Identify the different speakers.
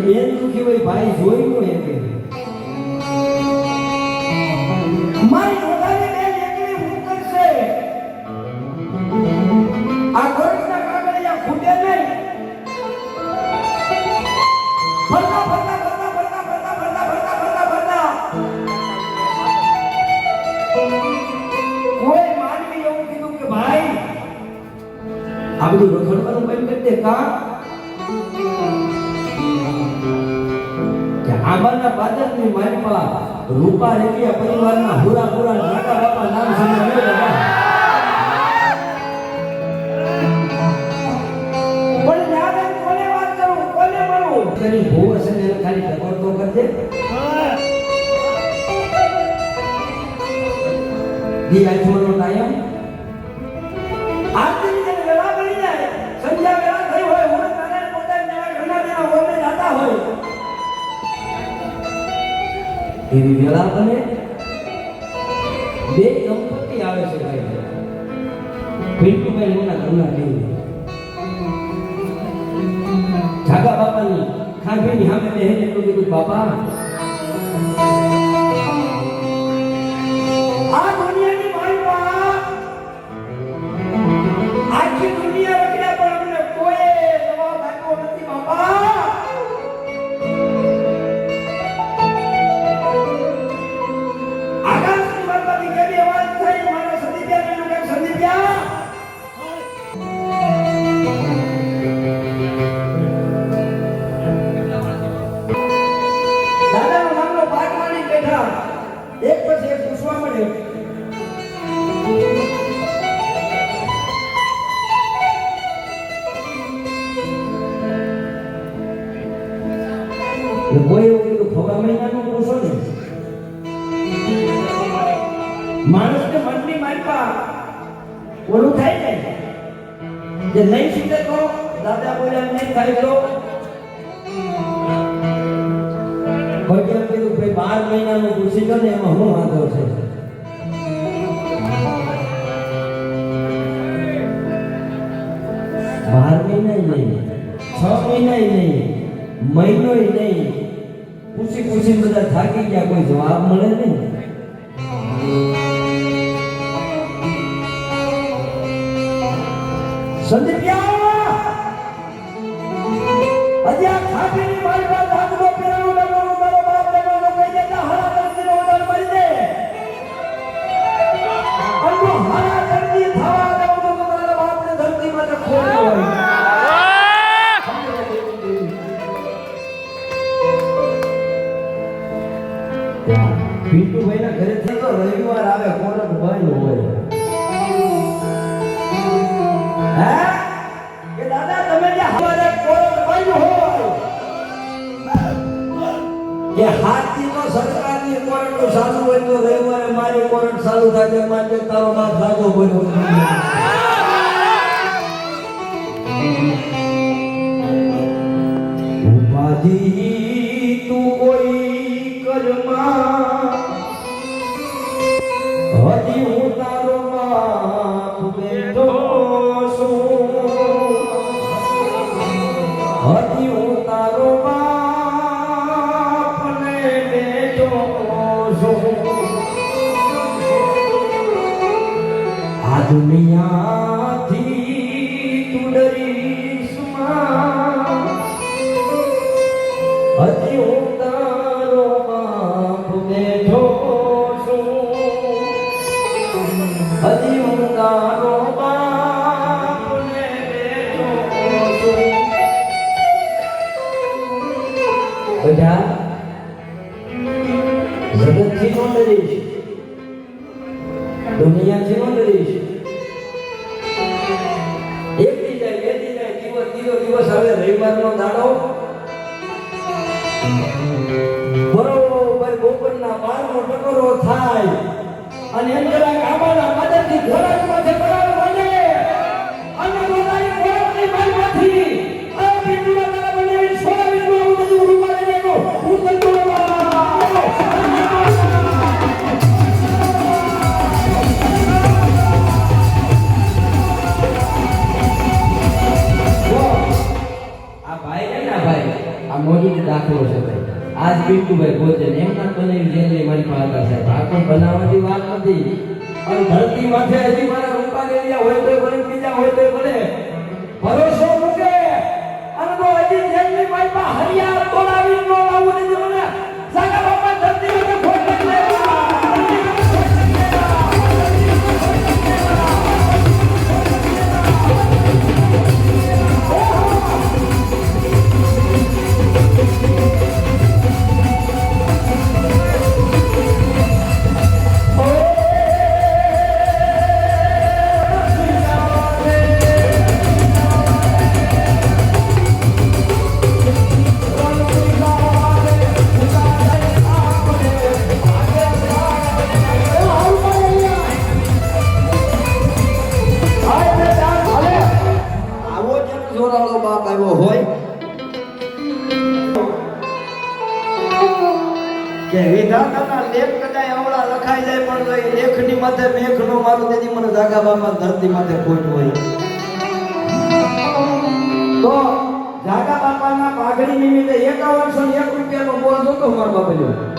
Speaker 1: બેન દુખી હોય ભાઈ જોઈ નો એમ કે
Speaker 2: મારી વધારે બેન એકલી હું કરશે આ ગોળના કાગળિયા ફૂટે નહીં ફરતા ફરતા ફરતા ફરતા ફરતા ફરતા ફરતા ફરતા ફરતા કોઈ માનવી એવું કીધું કે ભાઈ
Speaker 1: આ બધું રખડવાનું બંધ કરી દે કા કે આંબાના બાદરની માલપા રૂપા રેડિયા પરિવારના હુરા પુરા નાકા બાપા નામ સાંભળ્યો બાબા
Speaker 2: પણ યાદ કોને વાત કરું કોને મળું
Speaker 1: કરી ભૂવ છે ને ખાલી ટકોર તો કરજે દી આઠવાનો ટાઈમ
Speaker 2: આરતી ની વેળા બની જાય સંધ્યા વેળા થઈ હોય હું નારાયણ પોતાના ઘરના દેના હોમે જાતા હોય
Speaker 1: એવી વેળા બને બે દંપતી આવે છે ભાઈ પિન્ટુભાઈ એમના ઘરના દેવી જાગા બાપાની ખાંભીની સામે બેહીને એટલું કીધું બાપા
Speaker 2: આ દુનિયાની માલપા આખી દુનિયા રખડ્યા પણ અમને કોઈ જવાબ આપ્યો નથી બાપા આકાશની માલપાથી કેવી અવાજ થઈ મારા સંદીપ્યા ને કે સંદીપ્યા દાદાનો નામનો પાઠ માની બેઠા એક પછી એક પૂછવા મળ્યો
Speaker 1: કોઈ એવું કીધું ખબર મહિનાનું પૂછો ને
Speaker 2: માણસને મનની માલપા ઓલું થાય ને જે નહીં શીખે તો દાદા બોલ્યા નહીં થાય તો
Speaker 1: કોઈ કેમ કીધું ભાઈ 12 મહિનાનું પૂછી ગયો ને એમાં હું વાંધો છે બાર મહિના નહીં 6 મહિના નહીં મહિનો નહીં પૂછી પૂછી બધા થાકી ગયા કોઈ જવાબ મળે નહીં
Speaker 2: સંદીપ્યા હજી આ ખાટીની માલપા ધાગનો પેરાનો ડગલો મારો બાપ ડગલો કહી દેતા હારા દર્દીનો ઓર્ડર મળી દે અન્નો હારા દર્દી થવા દઉં તો મારા બાપને ધરતી માટે ખોટો હોય
Speaker 1: પિન્ટુભાઈના ઘરેથી તો રવિવાર આવે કોર્ટ બંધ હોય
Speaker 2: હે કે દાદા તમે જે હવારે કોર્ટ બંધ હોય
Speaker 1: કે હાથથી તો સરકારની કોર્ટ ચાલુ હોય તો રવિવારે મારી કોર્ટ ચાલુ થાય માટે તારો બાપ લાગો બોલ્યો ઉપાધી તું કોઈ કરમાં હજી હું તારો બાપ બેઠો છું હજી હું તારો બાપ ને બેઠો છું આ દુનિયાથી તું ડરીશ માં હજી હું તારો બાપ બેઠો છું હજી હું તારો બાપ ને બેઠો છું બધા જગતથી નો ડરીશ દુનિયાથી નો ડરીશ એક દી જાય બે દી જાય દિવસ આવે રવિવારનો દાડો બરોબર બપોરના 12નો ટકોરો થાય અને એમ જરાક આબાના મદદથી ઘોડા પાસે બરાબર બને અને બોલાઈ ઘોડાની માલમાંથી આ પિંડુલા તારા બનાવી છોડા વિશ્વ બધું રૂપા લેનો હું તંતુળા આ ભાઈ ને ના ભાઈ આ મોદી આજ પીટુભાઈ પોતે ને એમના બનેલી જેલની મારી પાસે સાહેબ આ કોઈ બનાવવાની વાત નથી અને ધરતી માથે હજી મારા રૂપા લેલિયા હોય તો ભલે બીજા હોય તો ભલે ભરોસો મૂકે અને તો હજી જેલની મારી પાસે હરિયા તોડાવી નો લાવું ને મને સાગા બાપા ધરતી માથે ખોટ લેવા
Speaker 2: આવો જેનો જોરાળો બાપ આવ્યો હોય કે વિધાતાના લેખ કદાચ અવળા લખાઈ જાય પણ જો એ લેખની માથે મેઘ નો મારું તેથી મને જાગા બાપા ધરતી માથે ખોટ હોય તો જાગા બાપાના પાઘડી નિમિત્તે 5101 રૂપિયાનો બોલ જોતો મારા બાપા